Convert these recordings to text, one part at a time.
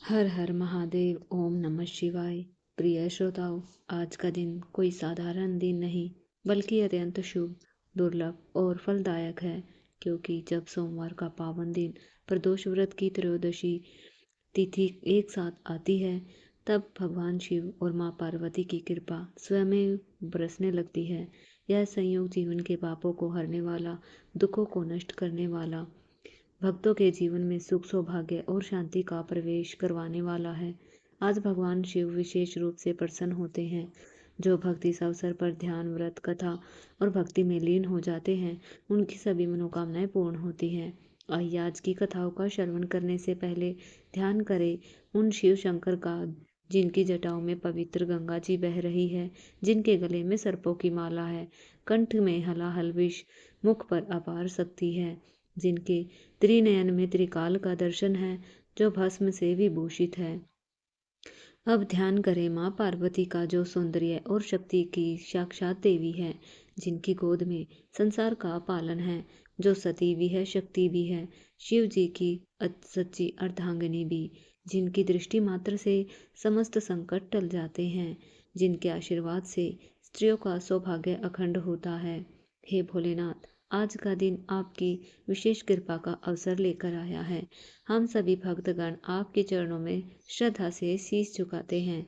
हर हर महादेव। ओम नमः शिवाय। प्रिय श्रोताओं, आज का दिन कोई साधारण दिन नहीं बल्कि अत्यंत शुभ, दुर्लभ और फलदायक है। क्योंकि जब सोमवार का पावन दिन प्रदोष व्रत की त्रयोदशी तिथि एक साथ आती है, तब भगवान शिव और माँ पार्वती की कृपा स्वयं बरसने लगती है। यह संयोग जीवन के पापों को हरने वाला, दुखों को नष्ट करने वाला, भक्तों के जीवन में सुख, सौभाग्य और शांति का प्रवेश करवाने वाला है। आज भगवान शिव विशेष रूप से प्रसन्न होते हैं। जो भक्त इस अवसर पर ध्यान, व्रत, कथा और भक्ति में लीन हो जाते हैं, उनकी सभी मनोकामनाएं पूर्ण होती हैं। आइए आज की कथाओं का श्रवण करने से पहले ध्यान करें उन शिव शंकर का, जिनकी जटाओं में पवित्र गंगा जी बह रही है, जिनके गले में सर्पों की माला है, कंठ में हलाहल विष, मुख पर अपार शक्ति है, जिनके त्रिनयन में त्रिकाल का दर्शन है, जो भस्म से विभूषित है। अब ध्यान करें माँ पार्वती का, जो सौंदर्य और शक्ति की साक्षात देवी है, जिनकी गोद में संसार का पालन है, जो सती भी है, शक्ति भी है, शिव जी की सच्ची अर्धांगिनी भी, जिनकी दृष्टि मात्र से समस्त संकट टल जाते हैं, जिनके आशीर्वाद से स्त्रियों का सौभाग्य अखंड होता है। हे भोलेनाथ, आज का दिन आपकी विशेष कृपा का अवसर लेकर आया है। हम सभी भक्तगण आपके चरणों में श्रद्धा से शीश झुकाते हैं।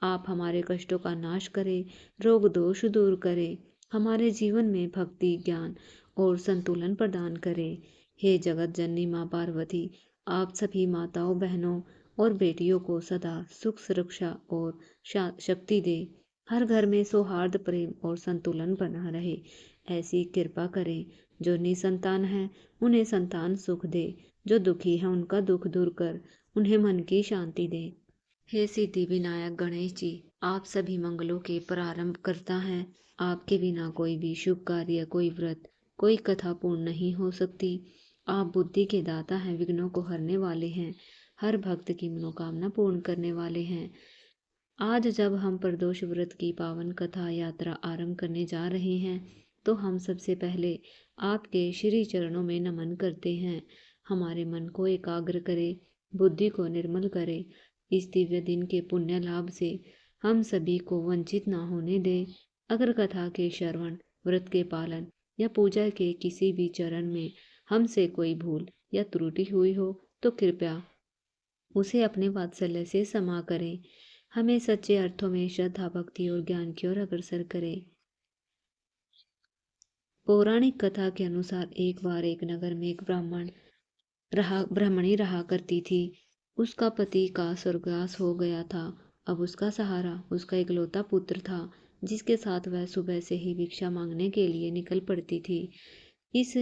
आप हमारे कष्टों का नाश करें, रोग दोष दूर करें, हमारे जीवन में भक्ति, ज्ञान और संतुलन प्रदान करें। हे जगत जननी माँ पार्वती, आप सभी माताओं, बहनों और बेटियों को सदा सुख, सुरक्षा और शक्ति दे। हर घर में सौहार्द, प्रेम और संतुलन बना रहे। ऐसी कृपा करें। जो निसंतान है उन्हें संतान सुख दे, जो दुखी है उनका दुख दूर कर उन्हें मन की शांति दे। हे सिद्धि विनायक गणेश जी, आप सभी मंगलों के प्रारंभ करता हैं। आपके बिना कोई भी शुभ कार्य, कोई व्रत, कोई कथा पूर्ण नहीं हो सकती। आप बुद्धि के दाता हैं, विघ्नों को हरने वाले हैं, हर भक्त की मनोकामना पूर्ण करने वाले हैं। आज जब हम प्रदोष व्रत की पावन कथा यात्रा आरंभ करने जा रहे हैं, तो हम सबसे पहले आपके श्री चरणों में नमन करते हैं। हमारे मन को एकाग्र करे, बुद्धि को निर्मल करे। इस दिव्य दिन के पुण्य लाभ से हम सभी को वंचित ना होने दे। अगर कथा के श्रवण, व्रत के पालन या पूजा के किसी भी चरण में हमसे कोई भूल या त्रुटि हुई हो, तो कृपया उसे अपने वात्सल्य से क्षमा करें। हमें सच्चे अर्थों में श्रद्धा, भक्ति और ज्ञान की ओर अग्रसर करें। पौराणिक कथा के अनुसार एक बार एक नगर में एक ब्राह्मणी रहा करती थी। उसका पति का स्वर्गवास हो गया था। अब उसका सहारा उसका इकलौता पुत्र था, जिसके साथ वह सुबह से ही भिक्षा मांगने के लिए निकल पड़ती थी। इस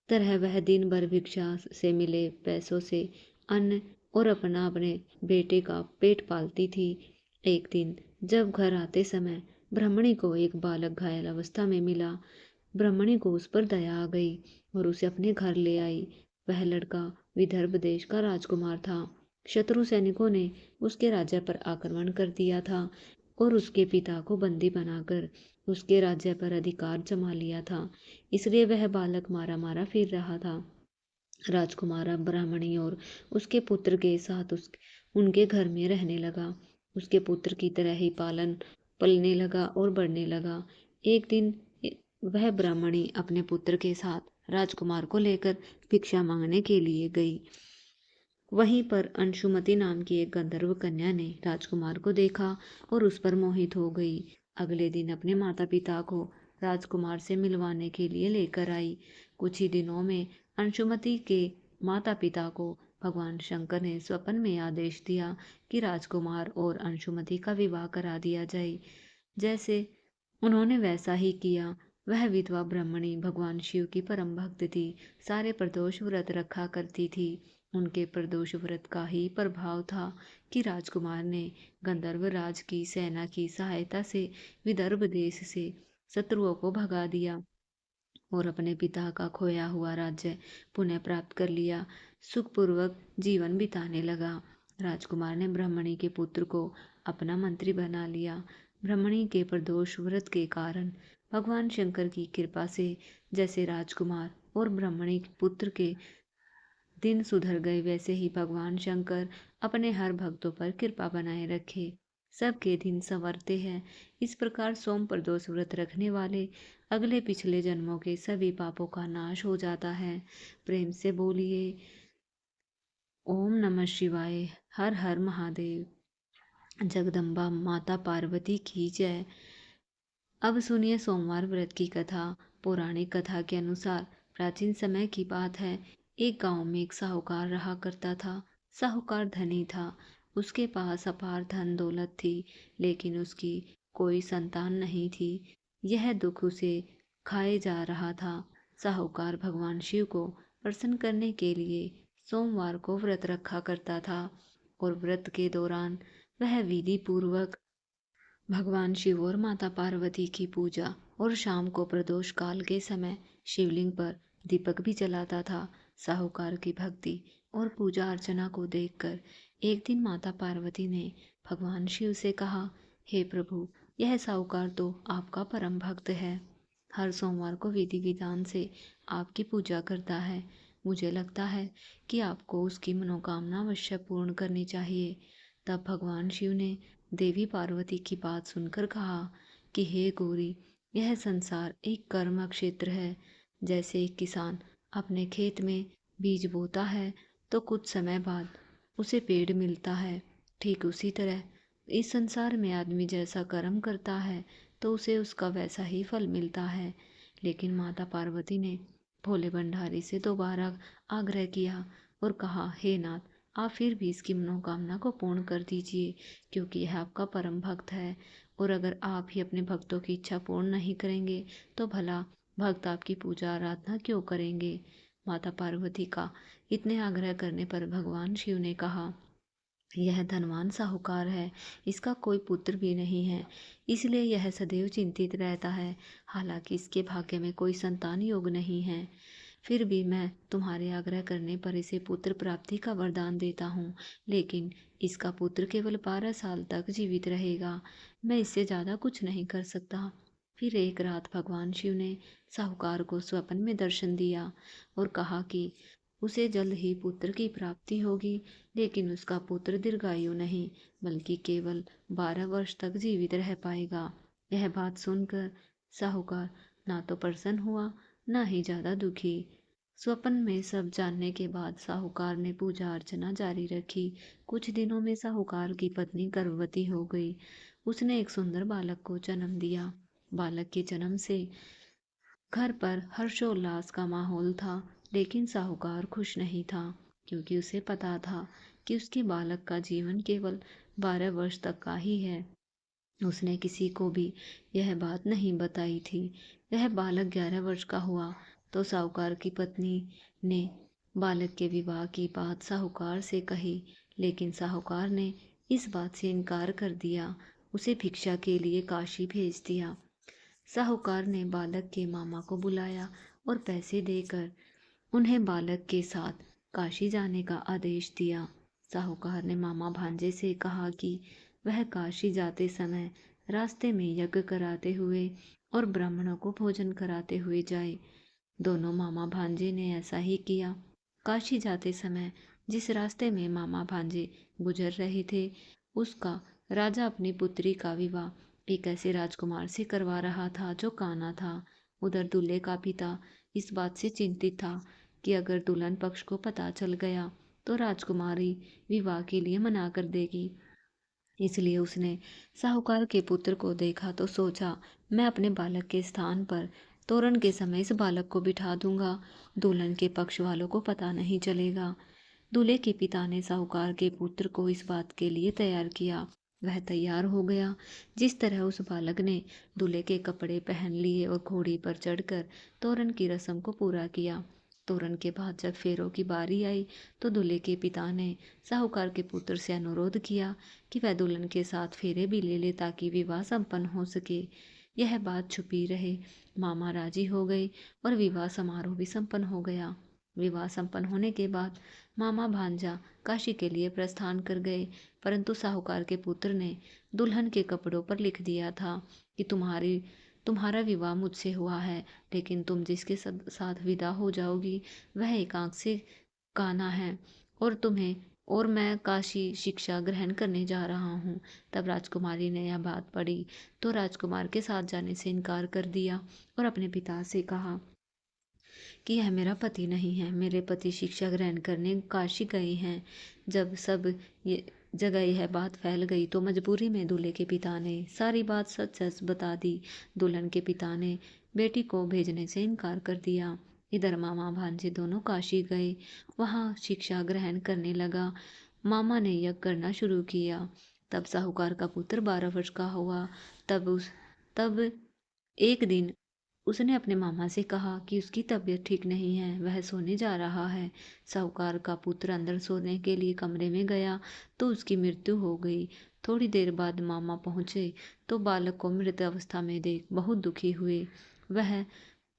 तरह वह दिन भर भिक्षा से मिले पैसों से अन्न और अपने बेटे का पेट पालती थी। एक दिन जब घर आते समय ब्राह्मणी को एक बालक घायल अवस्था में मिला। ब्राह्मणी को उस पर दया आ गई और उसे अपने घर ले आई। वह लड़का विदर्भ देश का राजकुमार था। शत्रु सैनिकों ने उसके राज्य पर आक्रमण कर दिया था और उसके पिता को बंदी बनाकर उसके राज्य पर अधिकार जमा लिया था। इसलिए वह बालक मारा मारा फिर रहा था। राजकुमार अब ब्राह्मणी और उसके पुत्र के साथ उनके घर में रहने लगा। उसके पुत्र की तरह ही पलने लगा और बढ़ने लगा। एक दिन वह ब्राह्मणी अपने पुत्र के साथ राजकुमार को लेकर भिक्षा मांगने के लिए गई। वहीं पर अंशुमति नाम की एक गंधर्व कन्या ने राजकुमार को देखा और उस पर मोहित हो गई। अगले दिन अपने माता पिता को राजकुमार से मिलवाने के लिए लेकर आई। कुछ ही दिनों में अंशुमति के माता पिता को भगवान शंकर ने स्वप्न में आदेश दिया कि राजकुमार और अंशुमति का विवाह करा दिया जाए। जैसे उन्होंने वैसा ही किया। वह विधवा ब्राह्मणी भगवान शिव की परम भक्त थी। सारे प्रदोष व्रत रखा करती थी। उनके प्रदोष व्रत का ही प्रभाव था कि राजकुमार ने गंधर्व राज की सेना की सहायता से विदर्भ देश से शत्रुओं को भगा दिया और अपने पिता का खोया हुआ राज्य पुनः प्राप्त कर लिया। सुखपूर्वक जीवन बिताने लगा। राजकुमार ने ब्राह्मणी के पुत्र को अपना मंत्री बना लिया। ब्राह्मणी के प्रदोष व्रत के कारण भगवान शंकर की कृपा से जैसे राजकुमार और ब्राह्मणी के पुत्र के दिन सुधर गए, वैसे ही भगवान शंकर अपने हर भक्तों पर कृपा बनाए रखे। सबके दिन संवरते हैं। इस प्रकार सोम प्रदोष व्रत रखने वाले अगले पिछले जन्मों के सभी पापों का नाश हो जाता है। प्रेम से बोलिए ओम नमः शिवाय। हर हर महादेव। जगदम्बा माता पार्वती की जय। अब सुनिए सोमवार व्रत की कथा। पौराणिक कथा के अनुसार प्राचीन समय की बात है। एक गांव में एक साहूकार रहा करता था। साहूकार धनी था। उसके पास अपार धन दौलत थी, लेकिन उसकी कोई संतान नहीं थी। यह दुख उसे खाए जा रहा था। साहूकार भगवान शिव को प्रसन्न करने के लिए सोमवार को व्रत रखा करता था, और व्रत के दौरान वह विधि पूर्वक भगवान शिव और माता पार्वती की पूजा और शाम को प्रदोष काल के समय शिवलिंग पर दीपक भी जलाता था। साहूकार की भक्ति और पूजा अर्चना को देखकर एक दिन माता पार्वती ने भगवान शिव से कहा, हे प्रभु, यह साहूकार तो आपका परम भक्त है। हर सोमवार को विधि विधान से आपकी पूजा करता है। मुझे लगता है कि आपको उसकी मनोकामना अवश्य पूर्ण करनी चाहिए। तब भगवान शिव ने देवी पार्वती की बात सुनकर कहा कि हे गौरी, यह संसार एक कर्म क्षेत्र है। जैसे एक किसान अपने खेत में बीज बोता है तो कुछ समय बाद उसे पेड़ मिलता है, ठीक उसी तरह इस संसार में आदमी जैसा कर्म करता है तो उसे उसका वैसा ही फल मिलता है। लेकिन माता पार्वती ने भोले भंडारी से दोबारा आग्रह किया और कहा, हे नाथ, आप फिर भी इसकी मनोकामना को पूर्ण कर दीजिए, क्योंकि यह आपका परम भक्त है। और अगर आप ही अपने भक्तों की इच्छा पूर्ण नहीं करेंगे तो भला भक्त आपकी पूजा आराधना क्यों करेंगे। माता पार्वती का इतने आग्रह करने पर भगवान शिव ने कहा, यह धनवान साहूकार है, इसका कोई पुत्र भी नहीं है, इसलिए यह सदैव चिंतित रहता है। हालांकि इसके भाग्य में कोई संतान योग नहीं है, फिर भी मैं तुम्हारे आग्रह करने पर इसे पुत्र प्राप्ति का वरदान देता हूँ। लेकिन इसका पुत्र केवल 12 साल तक जीवित रहेगा। मैं इससे ज़्यादा कुछ नहीं कर सकता। फिर एक रात भगवान शिव ने साहूकार को स्वप्न में दर्शन दिया और कहा कि उसे जल्द ही पुत्र की प्राप्ति होगी, लेकिन उसका पुत्र दीर्घायु नहीं, बल्कि केवल 12 वर्ष तक जीवित रह पाएगा। यह बात सुनकर साहूकार ना तो प्रसन्न हुआ, ना ही ज्यादा दुखी। स्वप्न में सब जानने के बाद साहूकार ने पूजा अर्चना जारी रखी। कुछ दिनों में साहूकार की पत्नी गर्भवती हो गई। उसने एक सुंदर बालक को जन्म दिया। बालक के जन्म से घर पर हर्षोल्लास का माहौल था, लेकिन साहूकार खुश नहीं था, क्योंकि उसे पता था कि उसके बालक का जीवन केवल 12 वर्ष तक का ही है। उसने किसी को भी यह बात नहीं बताई थी। वह बालक 11 वर्ष का हुआ तो साहूकार की पत्नी ने बालक के विवाह की बात साहूकार से कही, लेकिन साहूकार ने इस बात से इनकार कर दिया। उसे भिक्षा के लिए काशी भेज दिया। साहूकार ने बालक के मामा को बुलाया और पैसे देकर उन्हें बालक के साथ काशी जाने का आदेश दिया। साहूकार ने मामा भांजे से कहा कि वह काशी जाते समय रास्ते में यज्ञ कराते हुए और ब्राह्मणों को भोजन कराते हुए जाए। दोनों मामा भांजे ने ऐसा ही किया। काशी जाते समय जिस रास्ते में मामा भांजे गुजर रहे थे, उसका राजा अपनी पुत्री का विवाह एक ऐसे राजकुमार से करवा रहा था जो काना था। उधर दूल्हे का पिता इस बात से चिंतित था कि अगर दुल्हन पक्ष को पता चल गया तो राजकुमारी विवाह के लिए मना कर देगी। इसलिए उसने साहूकार के पुत्र को देखा तो सोचा, मैं अपने बालक के स्थान पर तोरण के समय इस बालक को बिठा दूंगा। दुल्हन के पक्ष वालों को पता नहीं चलेगा। दूल्हे के पिता ने साहूकार के पुत्र को इस बात के लिए तैयार किया। वह तैयार हो गया। जिस तरह उस बालक ने दूल्हे के कपड़े पहन लिए और घोड़ी पर चढ़कर तोरण की रस्म को पूरा किया। तोरण के बाद जब फेरों की बारी आई तो दूल्हे के पिता ने साहूकार के पुत्र से अनुरोध किया कि वह दुल्हन के साथ फेरे भी ले ले ताकि विवाह संपन्न हो सके। यह बात छुपी रहे। मामा राजी हो गए और विवाह समारोह भी संपन्न हो गया। विवाह संपन्न होने के बाद मामा भांजा काशी के लिए प्रस्थान कर गए, परंतु साहूकार के पुत्र ने दुल्हन के कपड़ों पर लिख दिया था कि तुम्हारा विवाह मुझसे हुआ है, लेकिन तुम जिसके साथ विदा हो जाओगी वह एक आंख से कान्हा है और तुम्हें और मैं काशी शिक्षा ग्रहण करने जा रहा हूँ। तब राजकुमारी ने यह बात पढ़ी तो राजकुमार के साथ जाने से इनकार कर दिया और अपने पिता से कहा कि यह मेरा पति नहीं है, मेरे पति शिक्षा ग्रहण करने काशी गए हैं। जब सब ये जगह यह बात फैल गई तो मजबूरी में दूल्हे के पिता ने सारी बात सच सच बता दी। दुल्हन के पिता ने बेटी को भेजने से इनकार कर दिया। इधर मामा भांजे दोनों काशी गए, वहाँ शिक्षा ग्रहण करने लगा। मामा ने यज्ञ करना शुरू किया। तब साहूकार का पुत्र 12 वर्ष का हुआ। तब एक दिन उसने अपने मामा से कहा कि उसकी तबीयत ठीक नहीं है, वह सोने जा रहा है। साहूकार का पुत्र अंदर सोने के लिए कमरे में गया तो उसकी मृत्यु हो गई। थोड़ी देर बाद मामा पहुंचे तो बालक को मृत अवस्था में देख बहुत दुखी हुए। वह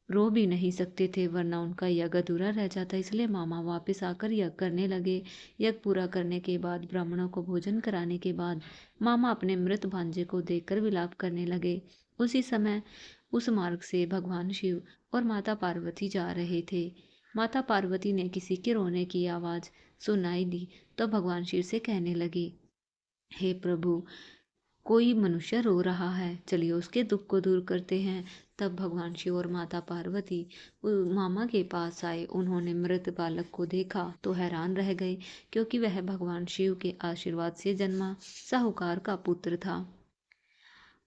रो भी नहीं सकते थे वरना उनका यज्ञ अधूरा रह जाता, इसलिए मामा वापस आकर यज्ञ करने लगे। यज्ञ पूरा करने के बाद ब्राह्मणों को भोजन कराने के बाद मामा अपने मृत भांजे को देखकर विलाप करने लगे। उसी समय उस मार्ग से भगवान शिव और माता पार्वती जा रहे थे। माता पार्वती ने किसी के रोने की आवाज़ सुनाई दी तो भगवान शिव से कहने लगी, हे प्रभु, कोई मनुष्य रो रहा है, चलिए उसके दुख को दूर करते हैं। तब भगवान शिव और माता पार्वती मामा के पास आए। उन्होंने मृत बालक को देखा तो हैरान रह गए, क्योंकि वह भगवान शिव के आशीर्वाद से जन्मा साहूकार का पुत्र था।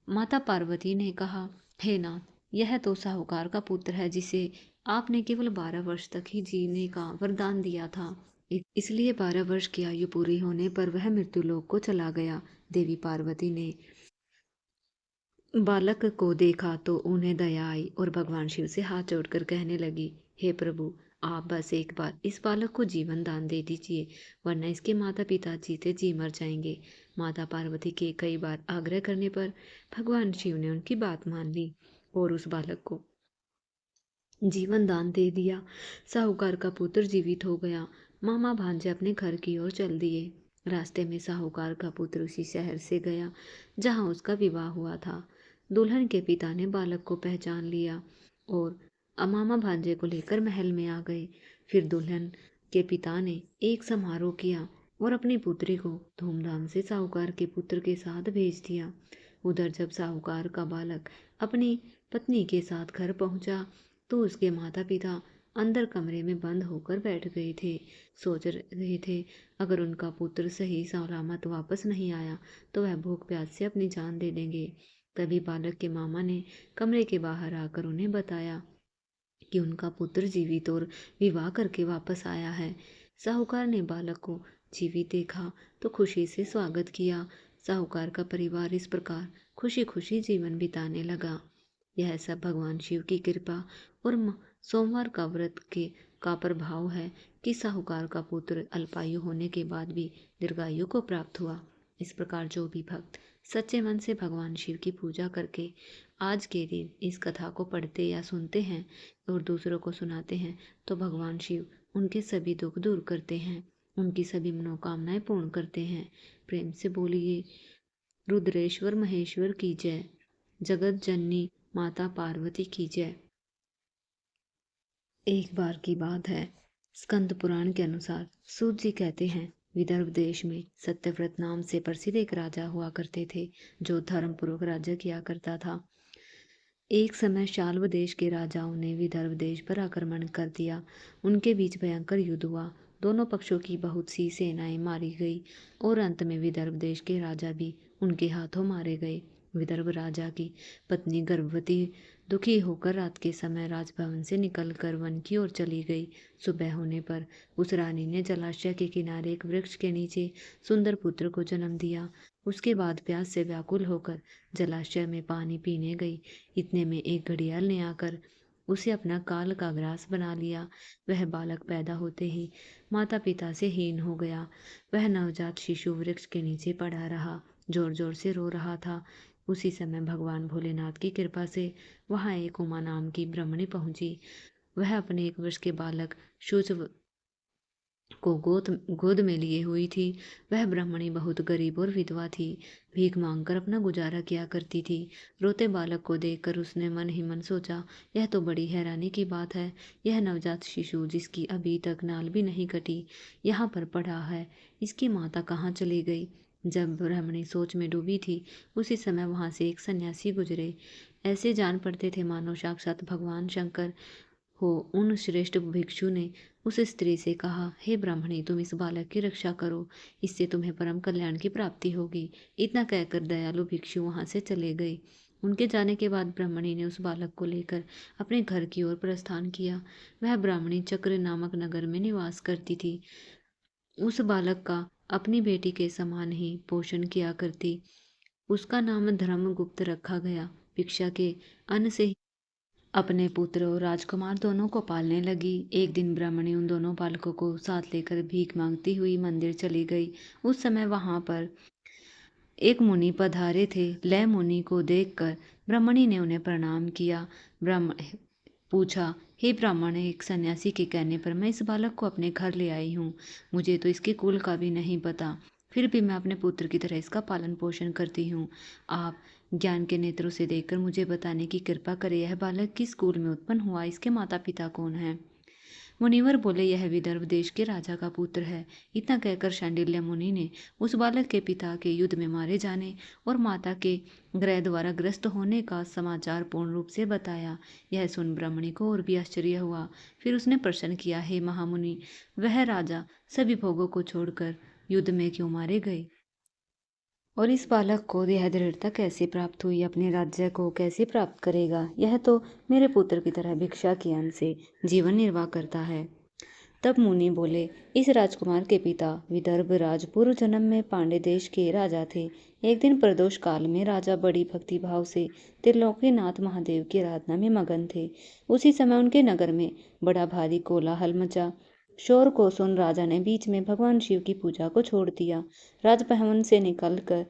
माता पार्वती ने कहा, हे नाथ, यह तो साहूकार का पुत्र है जिसे आपने केवल 12 वर्ष तक ही जीने का वरदान दिया था। इसलिए 12 वर्ष की आयु पूरी होने पर वह मृत्युलोक को चला गया। देवी पार्वती ने बालक को देखा तो उन्हें दया आई और भगवान शिव से हाथ जोड़कर कहने लगी, हे प्रभु, आप बस एक बार इस बालक को जीवन दान दे दीजिए, वरना इसके माता पिता जीते जी मर जाएंगे। माता पार्वती के कई बार आग्रह करने पर भगवान शिव ने उनकी बात मान ली और उस बालक को जीवन दान दे दिया। साहूकार का पुत्र जीवित हो गया। मामा भांजे अपने घर की ओर चल दिए। रास्ते में साहूकार का पुत्र उसी शहर से गया जहां उसका विवाह हुआ था। दुल्हन के पिता ने बालक को पहचान लिया और मामा भांजे को लेकर महल में आ गए। फिर दुल्हन के पिता ने एक समारोह किया और अपनी पुत्री को धूमधाम से साहूकार के पुत्र के साथ भेज दिया। उधर जब साहूकार का बालक अपनी पत्नी के साथ घर पहुंचा तो उसके माता पिता अंदर कमरे में बंद होकर बैठ गए थे। सोच रहे थे अगर उनका पुत्र सही सलामत वापस नहीं आया तो वह भूख प्यास से अपनी जान दे देंगे। तभी बालक के मामा ने कमरे के बाहर आकर उन्हें बताया कि उनका पुत्र जीवित और विवाह करके वापस आया है। साहूकार ने बालक को जीवित देखा तो खुशी से स्वागत किया। साहूकार का परिवार इस प्रकार खुशी खुशी जीवन बिताने लगा। यह सब भगवान शिव की कृपा और सोमवार का व्रत का प्रभाव है कि साहूकार का पुत्र अल्पायु होने के बाद भी दीर्घायु को प्राप्त हुआ। इस प्रकार जो भी भक्त सच्चे मन से भगवान शिव की पूजा करके आज के दिन इस कथा को पढ़ते या सुनते हैं और दूसरों को सुनाते हैं तो भगवान शिव उनके सभी दुख दूर करते हैं, उनकी सभी मनोकामनाएं पूर्ण करते हैं। प्रेम से बोलिए, रुद्रेश्वर महेश्वर की जय, जगत जननी माता पार्वती की जय। एक बार की बात है, स्कंद पुराण के अनुसार सूत जी कहते हैं, विदर्भ देश में सत्यव्रत नाम से प्रसिद्ध एक राजा हुआ करते थे जो धर्मपूर्वक राज्य किया करता था। एक समय शाल्व देश के राजाओं ने विदर्भ देश पर आक्रमण कर दिया। उनके बीच भयंकर युद्ध हुआ। दोनों पक्षों की बहुत सी सेनाएं मारी गई और अंत में विदर्भ देश के राजा भी उनके हाथों मारे गए। विदर्भ राजा की पत्नी गर्भवती दुखी होकर रात के समय राजभवन से निकलकर वन की ओर चली गई। सुबह होने पर उस रानी ने जलाशय के किनारे एक वृक्ष के नीचे सुंदर पुत्र को जन्म दिया। उसके बाद प्यास से व्याकुल होकर जलाशय में पानी पीने गई। इतने में एक घड़ियाल ने आकर उसे अपना काल का ग्रास बना लिया। वह बालक पैदा होते ही माता पिता से हीन हो गया। वह नवजात शिशु वृक्ष के नीचे पड़ा रहा, जोर जोर से रो रहा था। उसी समय भगवान भोलेनाथ की कृपा से वहाँ एक उमा नाम की ब्राह्मणी पहुंची। वह अपने 1 वर्ष के बालक को गोद में लिए हुई थी। वह ब्राह्मणी बहुत गरीब और विधवा थी, भीख मांगकर अपना गुजारा किया करती थी। रोते बालक को देखकर उसने मन ही मन सोचा, यह तो बड़ी हैरानी की बात है। यह नवजात शिशु जिसकी अभी तक नाल भी नहीं कटी यहाँ पर पड़ा है, इसकी माता कहाँ चली गई। जब ब्राह्मणी सोच में डूबी थी, उसी समय वहां से एक सन्यासी गुजरे। ऐसे जान पड़ते थे मानो साक्षात भगवान शंकर हो। उन श्रेष्ठ भिक्षु ने उस स्त्री से कहा, हे ब्राह्मणी, तुम इस बालक की रक्षा करो, इससे तुम्हें परम कल्याण की प्राप्ति होगी। इतना कहकर दयालु भिक्षु वहां से चले गए। उनके जाने के बाद ब्राह्मणी ने उस बालक को लेकर अपने घर की ओर प्रस्थान किया। वह ब्राह्मणी चक्र नामक नगर में निवास करती थी। उस बालक का अपनी बेटी के समान ही पोषण किया करती। उसका नाम धर्मगुप्त रखा गया। भिक्षा के अन्न से अपने पुत्र और राजकुमार दोनों को पालने लगी। एक दिन ब्राह्मणी उन दोनों बालकों को साथ लेकर भीख मांगती हुई मंदिर चली गई। उस समय वहां पर एक मुनि पधारे थे। लय मुनि को देखकर ब्राह्मणी ने उन्हें प्रणाम किया। ब्राह्मण पूछा, हे ब्राह्मण, एक सन्यासी के कहने पर मैं इस बालक को अपने घर ले आई हूँ। मुझे तो इसके कुल का भी नहीं पता, फिर भी मैं अपने पुत्र की तरह इसका पालन पोषण करती हूँ। आप ज्ञान के नेत्रों से देखकर मुझे बताने की कृपा करें, यह बालक किस कुल में उत्पन्न हुआ, इसके माता पिता कौन हैं। मुनिवर बोले, यह विदर्भ देश के राजा का पुत्र है। इतना कहकर शांडिल्य मुनि ने उस बालक के पिता के युद्ध में मारे जाने और माता के ग्रह द्वारा ग्रस्त होने का समाचार पूर्ण रूप से बताया। यह सुन ब्राह्मणी को और भी आश्चर्य हुआ। फिर उसने प्रश्न किया, हे महामुनि, वह राजा सभी भोगों को छोड़कर युद्ध में क्यों मारे गए, और इस बालक को यह दृढ़ता कैसे प्राप्त हुई, अपने राज्य को कैसे प्राप्त करेगा। यह तो मेरे पुत्र की तरह भिक्षा के अन्न से जीवन निर्वाह करता है। तब मुनि बोले, इस राजकुमार के पिता विदर्भ राज पूर्व जन्म में पांड्य देश के राजा थे। एक दिन प्रदोष काल में राजा बड़ी भक्ति भाव से त्रिलोकीनाथ महादेव की आराधना में मगन थे। उसी समय उनके नगर में बड़ा भारी कोलाहल मचा। शोर को सुन राजा ने बीच में भगवान शिव की पूजा को छोड़ दिया। राजभवन से निकलकर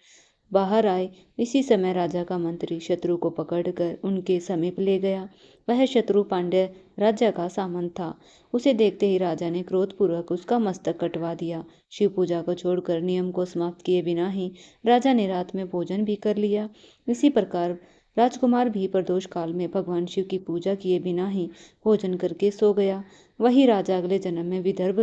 बाहर आए। इसी समय राजा का मंत्री शत्रु को पकड़कर उनके समीप ले गया। वह शत्रु पांड्य राज्य का सामंत था। उसे देखते ही राजा ने क्रोधपूर्वक उसका मस्तक कटवा दिया। शिव पूजा को छोड़कर नियम को समाप्त किए बिना ही राजा ने रात में भोजन भी कर लिया। इसी प्रकार राजकुमार भी प्रदोष काल में भगवान शिव की पूजा किए बिना ही भोजन करके सो गया। वही राजा अगले जन्म में विदर्भ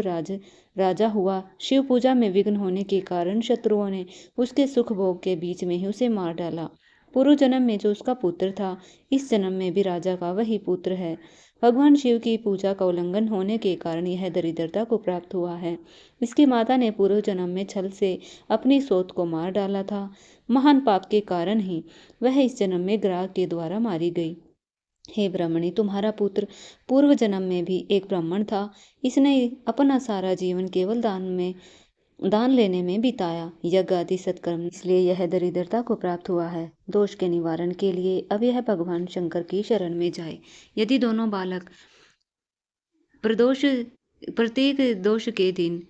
राजा हुआ। शिव पूजा में विघ्न होने के कारण शत्रुओं ने उसके सुख भोग के बीच में ही उसे मार डाला। पूर्व जन्म में जो उसका पुत्र था, इस जन्म में भी राजा का वही पुत्र है। भगवान शिव की पूजा का उल्लंघन होने के कारण यह दरिद्रता को प्राप्त हुआ है। इसकी माता ने पूर्व जन्म में छल से अपनी सोत को मार डाला था। महान पाप के कारण ही वह इस जन्म में ग्राह के द्वारा मारी गई। हे ब्राह्मणी, तुम्हारा पुत्र पूर्व जन्म में भी एक ब्राह्मण था। इसने अपना सारा जीवन केवल दान लेने में बिताया। यज्ञ आदि सत्कर्म, इसलिए यह दरिद्रता को प्राप्त हुआ है। दोष के निवारण के लिए अब यह भगवान शंकर की शरण में जाए। यदि दोनों बालक प्रत्येक दोष के दिन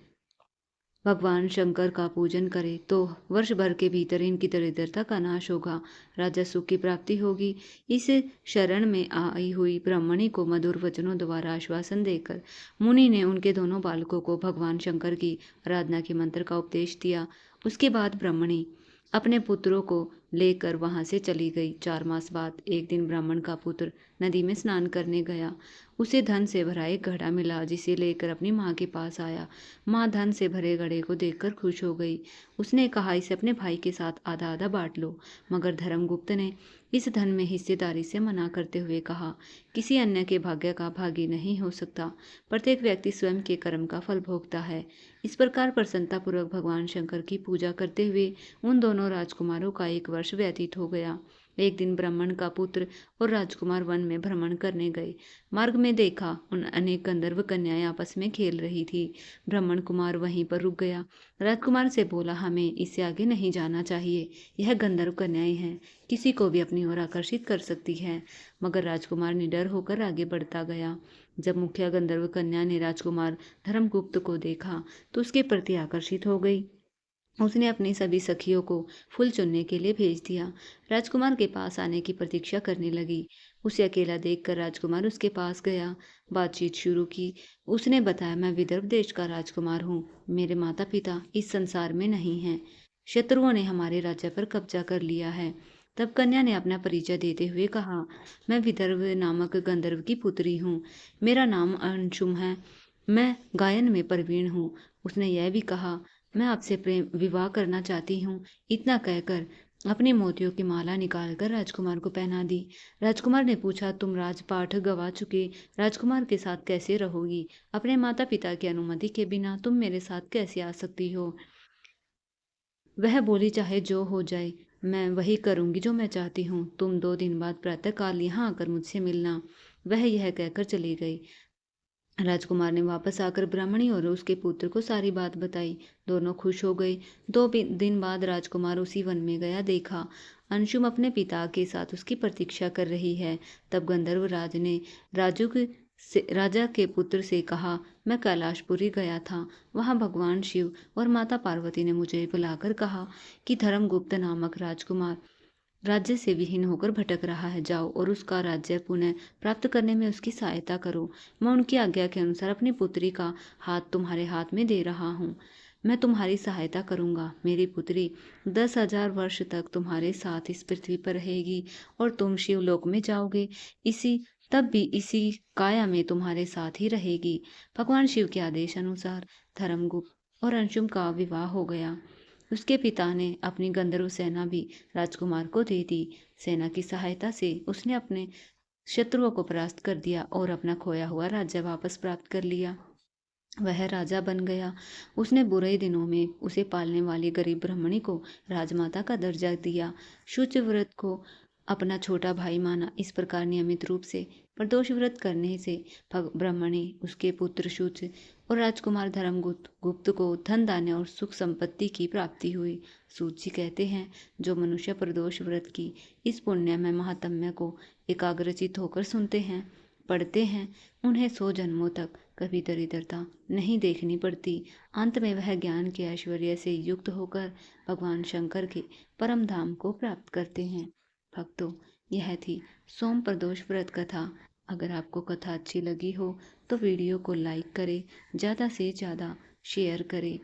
भगवान शंकर का पूजन करें तो वर्ष भर के भीतर इनकी दरिद्रता का नाश होगा, राजस्व की प्राप्ति होगी। इस शरण में आई हुई ब्राह्मणी को मधुर वचनों द्वारा आश्वासन देकर मुनि ने उनके दोनों बालकों को भगवान शंकर की आराधना के मंत्र का उपदेश दिया। उसके बाद ब्राह्मणी अपने पुत्रों को लेकर वहां से चली गई। 4 मास बाद एक दिन ब्राह्मण का पुत्र नदी में स्नान करने गया। उसे धन से भरा एक घड़ा मिला, जिसे लेकर अपनी माँ के पास आया। माँ धन से भरे घड़े को देखकर खुश हो गई। उसने कहा, इसे अपने भाई के साथ आधा आधा बांट लो। मगर धर्मगुप्त ने इस धन में हिस्सेदारी से मना करते हुए कहा, किसी अन्य के भाग्य का भागी नहीं हो सकता। प्रत्येक व्यक्ति स्वयं के कर्म का फल भोगता है। इस प्रकार प्रसन्नतापूर्वक भगवान शंकर की पूजा करते हुए उन दोनों राजकुमारों का 1 वर्ष व्यतीत हो गया। एक दिन ब्राह्मण का पुत्र और राजकुमार वन में भ्रमण करने गए। मार्ग में देखा, उन अनेक गंधर्व कन्याएं आपस में खेल रही थी। ब्राह्मण कुमार वहीं पर रुक गया। राजकुमार से बोला, हमें इससे आगे नहीं जाना चाहिए। यह गंधर्व कन्याएं हैं, किसी को भी अपनी ओर आकर्षित कर सकती है। मगर राजकुमार निडर होकर आगे बढ़ता गया। जब मुखिया गंधर्व कन्या ने राजकुमार धर्मगुप्त को देखा तो उसके प्रति आकर्षित हो गई। उसने अपनी सभी सखियों को फूल चुनने के लिए भेज दिया। राजकुमार के पास आने की प्रतीक्षा करने लगी। उसे अकेला देखकर राजकुमार उसके पास गया। बातचीत शुरू की। उसने बताया, मैं विदर्भ देश का राजकुमार हूँ। मेरे माता पिता इस संसार में नहीं हैं। शत्रुओं ने हमारे राज्य पर कब्जा कर लिया है। तब कन्या ने अपना परिचय देते हुए कहा, मैं विदर्भ नामक गंधर्व की पुत्री हूँ। मेरा नाम अंशुम है। मैं गायन में प्रवीण हूँ। उसने यह भी कहा, मैं आपसे प्रेम विवाह करना चाहती हूँ। इतना कहकर अपनी मोतियों की माला निकालकर राजकुमार को पहना दी। राजकुमार ने पूछा, तुम राजपाट गवा चुके राजकुमार के साथ कैसे रहोगी? अपने माता पिता की अनुमति के बिना तुम मेरे साथ कैसे आ सकती हो? वह बोली, चाहे जो हो जाए, मैं वही करूंगी जो मैं चाहती हूँ। तुम 2 दिन बाद प्रातःकाल यहाँ आकर मुझसे मिलना। वह यह कहकर चली गई। राजकुमार ने वापस आकर ब्राह्मणी और उसके पुत्र को सारी बात बताई। दोनों खुश हो गए। 2 दिन बाद राजकुमार उसी वन में गया। देखा, अंशुम अपने पिता के साथ उसकी प्रतीक्षा कर रही है। तब गंधर्व राज ने राजा के पुत्र से कहा, मैं कैलाशपुरी गया था। वहां भगवान शिव और माता पार्वती ने मुझे बुलाकर कहा कि धर्मगुप्त नामक राजकुमार राज्य से विहीन होकर भटक रहा है। जाओ और उसका राज्य पुनः प्राप्त करने में उसकी सहायता करो। मैं उनकी आज्ञा के अनुसार अपनी पुत्री का हाथ तुम्हारे हाथ में दे रहा हूँ। मैं तुम्हारी सहायता करूंगा। मेरी पुत्री 10,000 वर्ष तक तुम्हारे साथ इस पृथ्वी पर रहेगी और तुम शिवलोक में जाओगे। तब भी इसी काया में तुम्हारे साथ ही रहेगी। भगवान शिव के आदेश अनुसार धर्मगुप्त और अंशुम का विवाह हो गया। उसके पिता ने अपनी गंधर्व सेना भी राजकुमार को दे दी। सेना की सहायता से उसने अपने शत्रुओं को परास्त कर दिया और अपना खोया हुआ राज्य वापस प्राप्त कर लिया। वह राजा बन गया। उसने बुरे दिनों में उसे पालने वाली गरीब ब्राह्मणी को राजमाता का दर्जा दिया। शुचि व्रत को अपना छोटा भाई माना। इस प्रकार नियमित रूप से प्रदोष व्रत करने से ब्राह्मणी, उसके पुत्र शुच और राजकुमार धर्मगुप्त को धन धान्य और सुख संपत्ति की प्राप्ति हुई। सूत जी कहते हैं, जो मनुष्य प्रदोष व्रत की इस पुण्य में महात्म्य को एकाग्रचित होकर सुनते हैं, पढ़ते हैं, उन्हें 100 जन्मों तक कभी दरिद्रता नहीं देखनी पड़ती। अंत में वह ज्ञान के ऐश्वर्य से युक्त होकर भगवान शंकर के परम धाम को प्राप्त करते हैं। भक्तों, यह थी सोम प्रदोष व्रत कथा। अगर आपको कथा अच्छी लगी हो तो वीडियो को लाइक करें, ज़्यादा से ज़्यादा शेयर करें,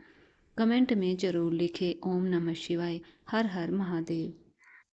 कमेंट में ज़रूर लिखें। ओम नमः शिवाय। हर हर महादेव।